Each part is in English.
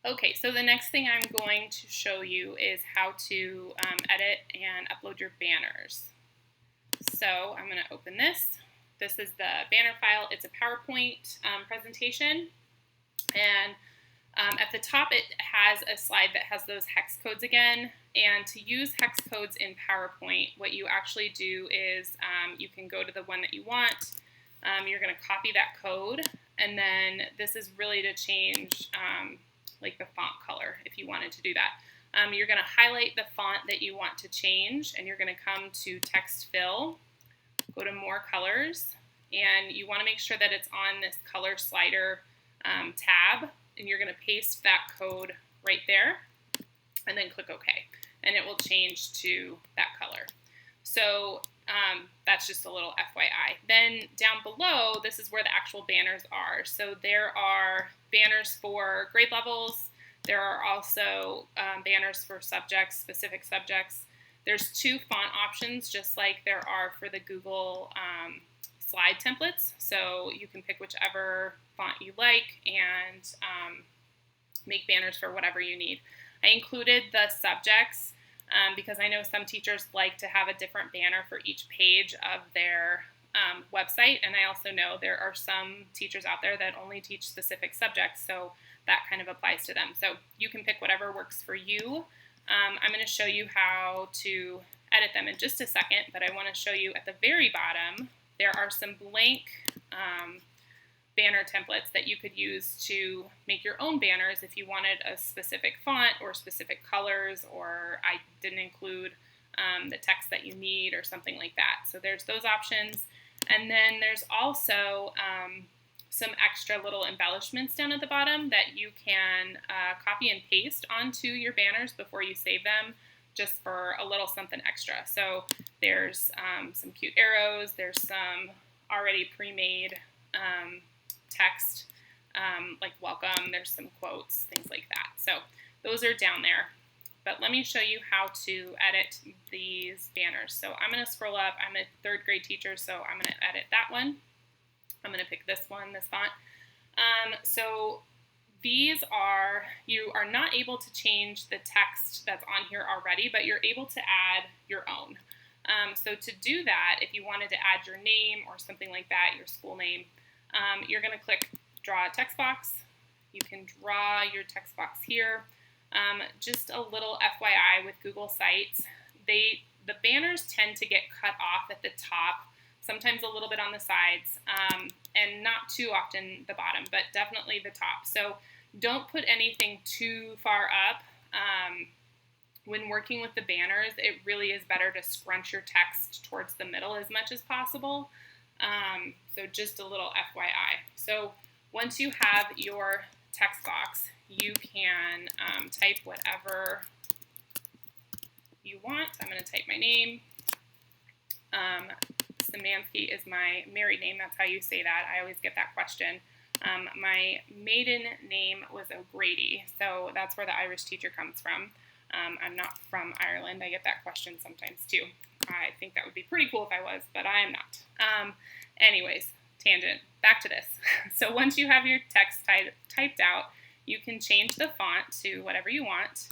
Okay, so the next thing I'm going to show you is how to edit and upload your banners. So I'm going to open this. This is the banner file. It's a PowerPoint presentation. And at the top, it has a slide that has those hex codes again. And to use hex codes in PowerPoint, what you actually do is you can go to the one that you want. You're going to copy that code. And then this is really to change like the font color if you wanted to do that. You're going to highlight the font that you want to change, and you're going to come to Text Fill, go to More Colors, and you want to make sure that it's on this color slider tab, and you're going to paste that code right there, and then click OK, and it will change to that color. So that's just a little FYI. Then down below, this is where the actual banners are. So there are banners for grade levels. There are also banners for subjects, specific subjects. There's 2 font options, just like there are for the Google slide templates. So you can pick whichever font you like and make banners for whatever you need. I included the subjects because I know some teachers like to have a different banner for each page of their website, and I also know there are some teachers out there that only teach specific subjects, so that kind of applies to them. So you can pick whatever works for you. I'm going to show you how to edit them in just a second, but I want to show you at the very bottom, there are some blank banner templates that you could use to make your own banners if you wanted a specific font or specific colors, or I didn't include the text that you need or something like that. So there's those options. And then there's also some extra little embellishments down at the bottom that you can copy and paste onto your banners before you save them, just for a little something extra. So there's some cute arrows, there's some already pre-made text, like welcome, there's some quotes, things like that. So those are down there. But let me show you how to edit these banners. So I'm going to scroll up. I'm a 3rd grade teacher, so I'm going to edit that one. I'm going to pick this one, this font. So these are, you are not able to change the text that's on here already, but you're able to add your own. So to do that, if you wanted to add your name or something like that, your school name, you're going to click Draw a Text Box. You can draw your text box here. Just a little FYI with Google Sites, the banners tend to get cut off at the top, sometimes a little bit on the sides, and not too often the bottom, but definitely the top. So don't put anything too far up. When working with the banners, it really is better to scrunch your text towards the middle as much as possible. So just a little FYI. So once you have your text box, you can type whatever you want. I'm going to type my name. Szymanski is my married name. That's how you say that. I always get that question. My maiden name was O'Grady, so that's where the Irish teacher comes from. I'm not from Ireland. I get that question sometimes too. I think that would be pretty cool if I was, but I am not. Anyways, tangent. Back to this. So once you have your text typed out, you can change the font to whatever you want.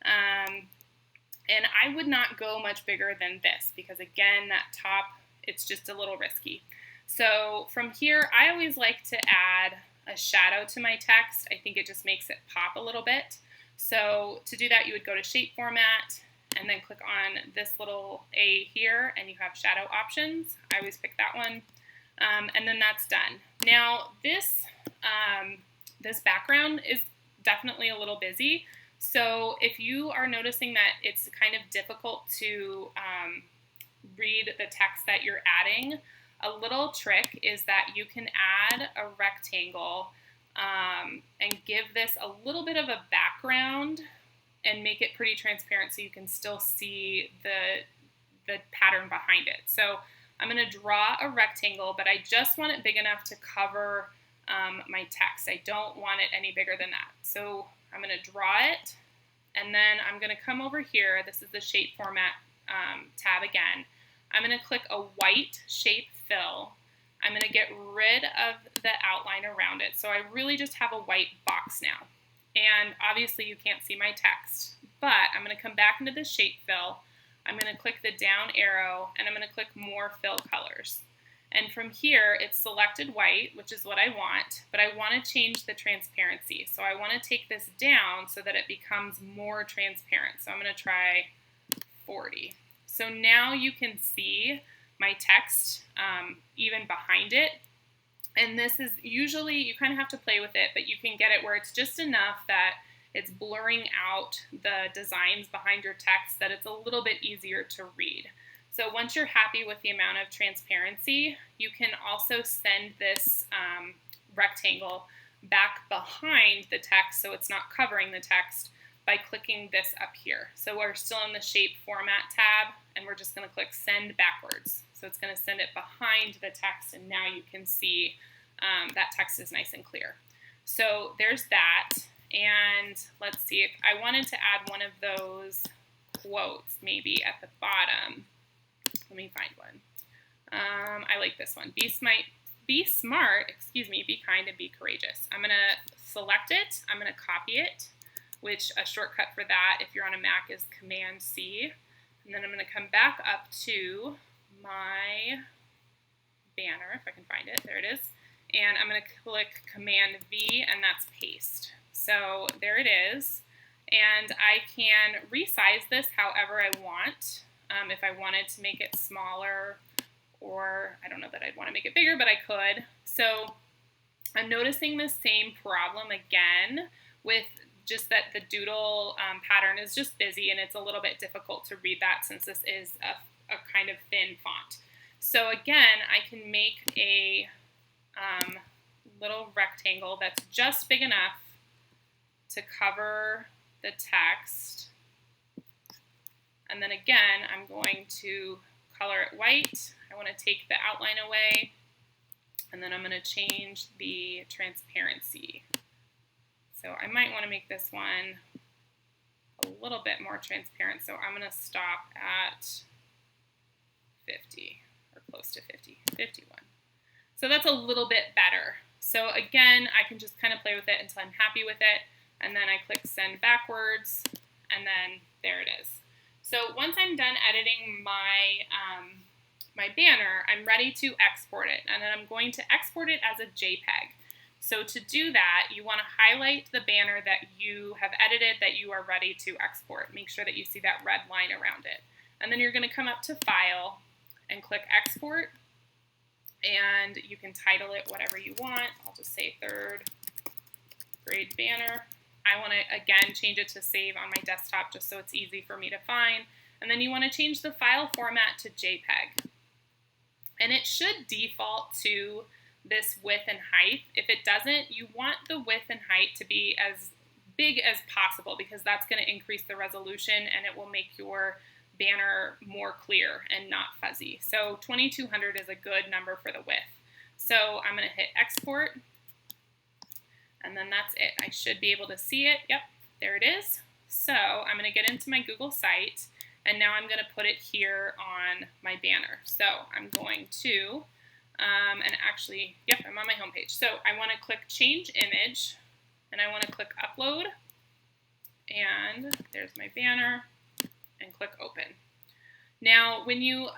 And I would not go much bigger than this because, again, that top, it's just a little risky. So from here, I always like to add a shadow to my text. I think it just makes it pop a little bit. So to do that, you would go to Shape Format and then click on this little A here, and you have shadow options. I always pick that one. And then that's done. Now, this background is definitely a little busy. So if you are noticing that it's kind of difficult to read the text that you're adding, a little trick is that you can add a rectangle and give this a little bit of a background and make it pretty transparent so you can still see the pattern behind it. So I'm going to draw a rectangle, but I just want it big enough to cover my text. I don't want it any bigger than that. So I'm going to draw it, and then I'm going to come over here. This is the Shape Format tab again. I'm going to click a white shape fill. I'm going to get rid of the outline around it. So I really just have a white box now. And obviously you can't see my text, but I'm going to come back into the shape fill. I'm going to click the down arrow, and I'm going to click more fill colors. And from here, it's selected white, which is what I want, but I want to change the transparency. So I want to take this down so that it becomes more transparent. So I'm going to try 40. So now you can see my text even behind it. And this is usually, you kind of have to play with it, but you can get it where it's just enough that it's blurring out the designs behind your text that it's a little bit easier to read. So once you're happy with the amount of transparency, you can also send this rectangle back behind the text so it's not covering the text by clicking this up here. So we're still in the shape format tab, and we're just going to click send backwards. So it's going to send it behind the text, and now you can see that text is nice and clear. So there's that. And let's see, if I wanted to add one of those quotes maybe at the bottom. Let me find one. I like this one. Be smart, be kind, and be courageous. I'm going to select it. I'm going to copy it, which a shortcut for that, if you're on a Mac, is Command-C. And then I'm going to come back up to my banner, if I can find it. There it is. And I'm going to click Command-V, and that's paste. So there it is. And I can resize this however I want. If I wanted to make it smaller, or I don't know that I'd want to make it bigger, but I could. So I'm noticing the same problem again with just that the doodle pattern is just busy, and it's a little bit difficult to read that since this is a kind of thin font. So again, I can make a little rectangle that's just big enough to cover the text. And then again, I'm going to color it white. I want to take the outline away, and then I'm going to change the transparency. So I might want to make this one a little bit more transparent. So I'm going to stop at 50, or close to 50, 51. So that's a little bit better. So again, I can just kind of play with it until I'm happy with it, and then I click send backwards, and then there it is. So once I'm done editing my, my banner, I'm ready to export it, and then I'm going to export it as a JPEG. So to do that, you want to highlight the banner that you have edited that you are ready to export. Make sure that you see that red line around it. And then you're going to come up to File and click Export, and you can title it whatever you want. I'll just say 3rd grade banner. I want to, again, change it to save on my desktop just so it's easy for me to find. And then you want to change the file format to JPEG. And it should default to this width and height. If it doesn't, you want the width and height to be as big as possible, because that's going to increase the resolution and it will make your banner more clear and not fuzzy. So 2200 is a good number for the width. So I'm going to hit export. And then that's it. I should be able to see it. Yep, there it is. So I'm going to get into my Google site, and now I'm going to put it here on my banner. So I'm going to, and actually, yep, I'm on my home page. So I want to click Change Image, and I want to click Upload, and there's my banner, and click Open. Now, when you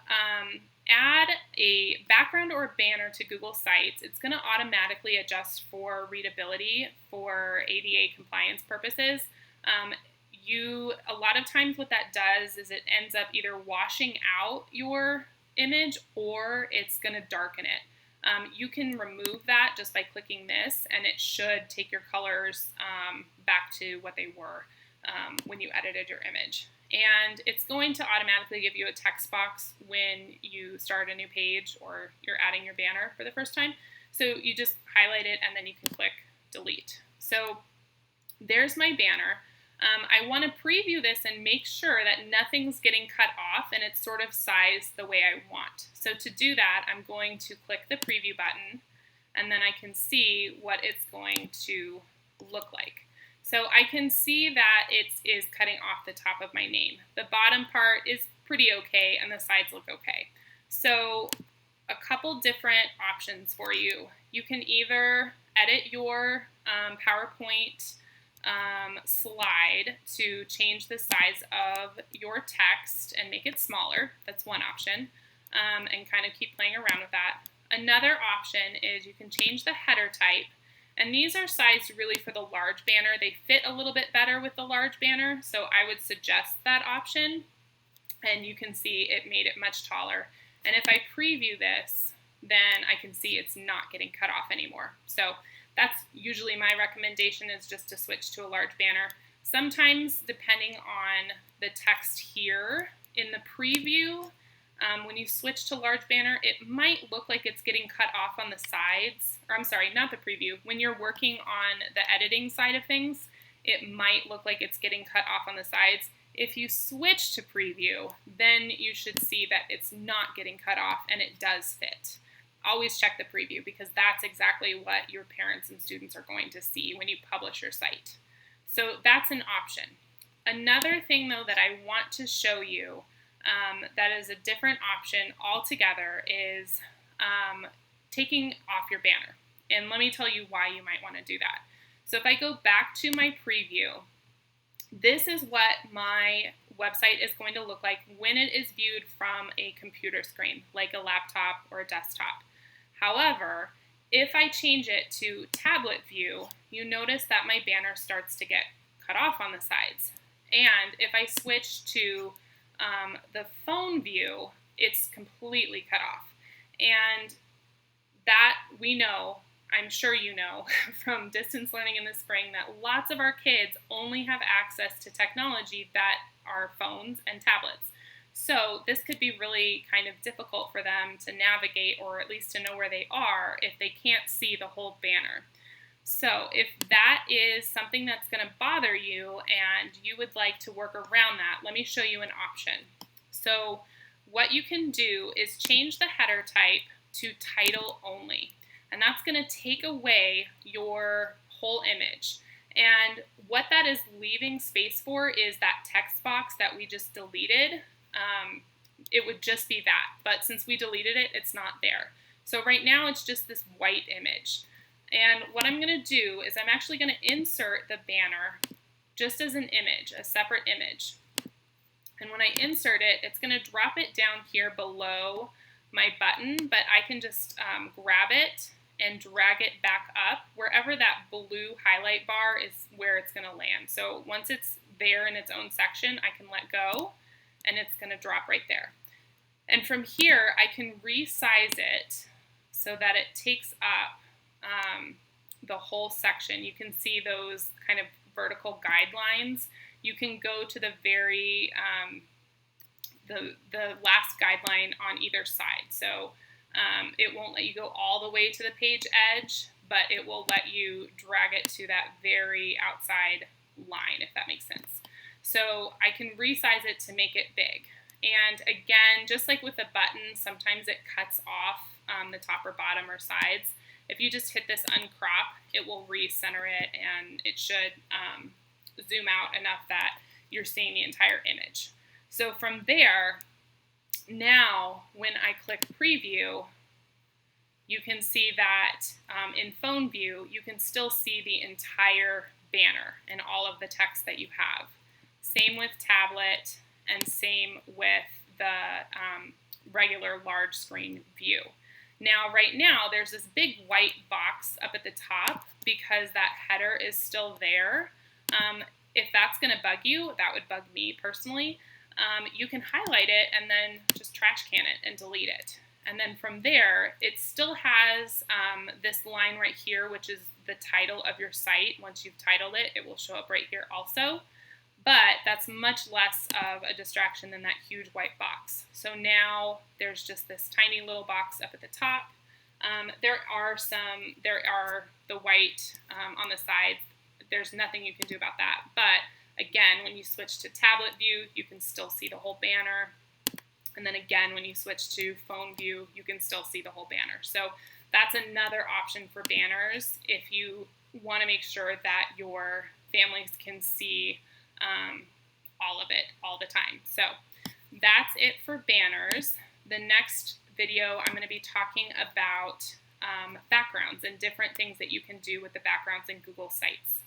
add a background or a banner to Google Sites, it's going to automatically adjust for readability for ADA compliance purposes. A lot of times what that does is it ends up either washing out your image or it's going to darken it. You can remove that just by clicking this, and it should take your colors back to what they were when you edited your image. And it's going to automatically give you a text box when you start a new page or you're adding your banner for the first time. So you just highlight it and then you can click delete. So there's my banner. I want to preview this and make sure that nothing's getting cut off and it's sort of sized the way I want. So to do that, I'm going to click the preview button, and then I can see what it's going to look like. So I can see that it is cutting off the top of my name. The bottom part is pretty okay, and the sides look okay. So a couple different options for you. You can either edit your PowerPoint slide to change the size of your text and make it smaller. That's one option, and kind of keep playing around with that. Another option is you can change the header type, and these are sized really for the large banner. They fit a little bit better with the large banner, so I would suggest that option, and you can see it made it much taller. And if I preview this, then I can see it's not getting cut off anymore. So that's usually my recommendation, is just to switch to a large banner. Sometimes, depending on the text here in the preview, when you switch to large banner, it might look like it's getting cut off on the sides. Or I'm sorry, not the preview. When you're working on the editing side of things, it might look like it's getting cut off on the sides. If you switch to preview, then you should see that it's not getting cut off and it does fit. Always check the preview, because that's exactly what your parents and students are going to see when you publish your site. So that's an option. Another thing, though, that I want to show you that is a different option altogether is taking off your banner. And let me tell you why you might want to do that. So if I go back to my preview, this is what my website is going to look like when it is viewed from a computer screen, like a laptop or a desktop. However, if I change it to tablet view, you notice that my banner starts to get cut off on the sides. And if I switch to the phone view, it's completely cut off. And that we know, I'm sure you know from distance learning in the spring, that lots of our kids only have access to technology that are phones and tablets. So this could be really kind of difficult for them to navigate, or at least to know where they are, if they can't see the whole banner. So if that is something that's going to bother you and you would like to work around that, let me show you an option. So what you can do is change the header type to title only. And that's going to take away your whole image. And what that is leaving space for is that text box that we just deleted. It would just be that. But since we deleted it, it's not there. So right now it's just this white image. And what I'm going to do is I'm actually going to insert the banner just as an image, a separate image. And when I insert it, it's going to drop it down here below my button, but I can just grab it and drag it back up. Wherever that blue highlight bar is where it's going to land. So once it's there in its own section, I can let go, and it's going to drop right there. And from here, I can resize it so that it takes up the whole section. You can see those kind of vertical guidelines. You can go to the very, the last guideline on either side. So it won't let you go all the way to the page edge, but it will let you drag it to that very outside line, if that makes sense. So I can resize it to make it big. And again, just like with a button, sometimes it cuts off the top or bottom or sides. If you just hit this uncrop, it will recenter it, and it should zoom out enough that you're seeing the entire image. So from there, now when I click preview, you can see that in phone view, you can still see the entire banner and all of the text that you have. Same with tablet, and same with the regular large screen view. Now, right now, there's this big white box up at the top because that header is still there. If that's going to bug you, that would bug me personally. You can highlight it and then just trash can it and delete it. And then from there, it still has this line right here, which is the title of your site. Once you've titled it, it will show up right here also. But that's much less of a distraction than that huge white box. So now there's just this tiny little box up at the top. There are the white on the side. There's nothing you can do about that. But again, when you switch to tablet view, you can still see the whole banner. And then again, when you switch to phone view, you can still see the whole banner. So that's another option for banners if you want to make sure that your families can see all of it all the time. So that's it for banners. The next video, I'm going to be talking about backgrounds and different things that you can do with the backgrounds in Google Sites.